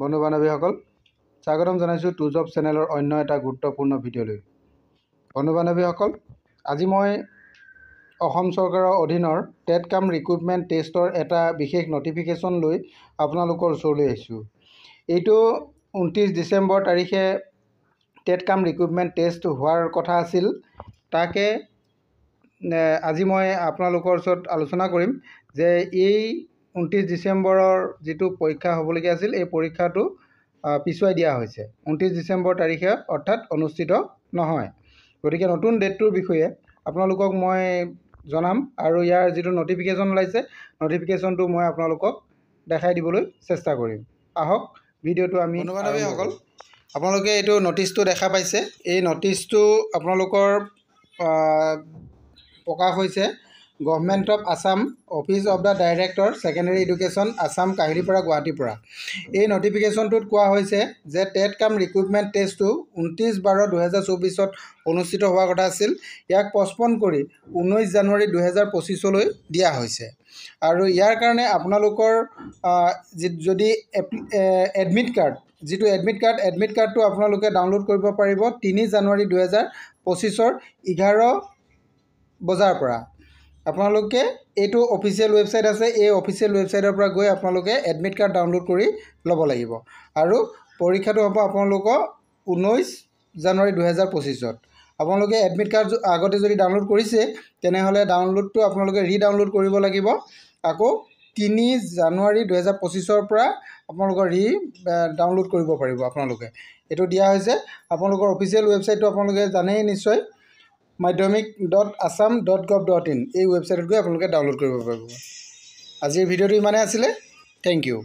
বন্ধু বান্ধৱীসকল স্বাগতম জনাইছোঁ টু জব চেনেলৰ অন্য এটা গুৰুত্বপূৰ্ণ ভিডিঅ'লৈ। বন্ধু বান্ধৱীসকল, আজি মই অসম চৰকাৰৰ অধীনৰ টেট কাম ৰিক্ৰুটমেণ্ট টেষ্টৰ এটা বিশেষ নটিফিকেশ্যন লৈ আপোনালোকৰ ওচৰলৈ আহিছোঁ। এইটো 29 ডিচেম্বৰ তাৰিখে টেট কাম ৰিক্ৰুটমেণ্ট টেষ্ট হোৱাৰ কথা আছিল। তাকে আজি মই আপোনালোকৰ ওচৰত আলোচনা কৰিম যে এই 29 ডিচেম্বৰৰ যিটো পৰীক্ষা হ'বলগীয়া আছিল এই পৰীক্ষাটো পিছুৱাই দিয়া হৈছে। 29 ডিচেম্বৰ তাৰিখে অৰ্থাৎ অনুষ্ঠিত নহয়। গতিকে নতুন ডেটটোৰ বিষয়ে আপোনালোকক মই জনাম আৰু ইয়াৰ যিটো নটিফিকেশ্যন ওলাইছে নটিফিকেশ্যনটো মই আপোনালোকক দেখাই দিবলৈ চেষ্টা কৰিম। আহক ভিডিঅ'টো আমি বন্ধুবান্ধৱীসকল, আপোনালোকে এইটো নটিচটো দেখা পাইছে। এই নটিচটো আপোনালোকৰ প্ৰকাশ হৈছে government of Assam, office of the director secondary education, Assam, Kahilipara, গুৱাহাটীৰ পৰা। এই নটিফিকেশ্যনটোত কোৱা হৈছে যে টেট কাম ৰিক্ৰুটমেণ্ট টেষ্টটো 29/12/2024 অনুষ্ঠিত হোৱাৰ কথা আছিল। ইয়াক পষ্টপন কৰি 19 জানুৱাৰী 2025লৈ দিয়া হৈছে। আৰু ইয়াৰ কাৰণে আপোনালোকৰ যদি এডমিট কাৰ্ড, যিটো এডমিট কাৰ্ডটো আপোনালোকে ডাউনলোড কৰিব পাৰিব 3 জানুৱাৰী 2025 11 বজাৰ পৰা। আপোনালোকে এইটো অফিচিয়েল ৱেবছাইট আছে, এই অফিচিয়েল ৱেবছাইটৰ পৰা গৈ আপোনালোকে এডমিট কাৰ্ড ডাউনলোড কৰি ল'ব লাগিব। আৰু পৰীক্ষাটো হ'ব আপোনালোকৰ 19 জানুৱাৰী 2025। আপোনালোকে এডমিট কাৰ্ড আগতে যদি ডাউনলোড কৰিছে তেনেহ'লে ডাউনলোডটো আপোনালোকে ৰিডাউনলোড কৰিব লাগিব। আকৌ 3 জানুৱাৰী 2025 পৰা আপোনালোকৰ ডাউনলোড কৰিব পাৰিব। আপোনালোকে এইটো দিয়া হৈছে আপোনালোকৰ অফিচিয়েল ৱেবছাইটটো আপোনালোকে জানেই নিশ্চয়, madhyamik.assam.gov.in এই ৱেবছাইটত গৈ আপোনালোকে ডাউনলোড কৰিব পাৰিব। আজিৰ ভিডিঅ'টো ইমানেই আছিলে। Thank U.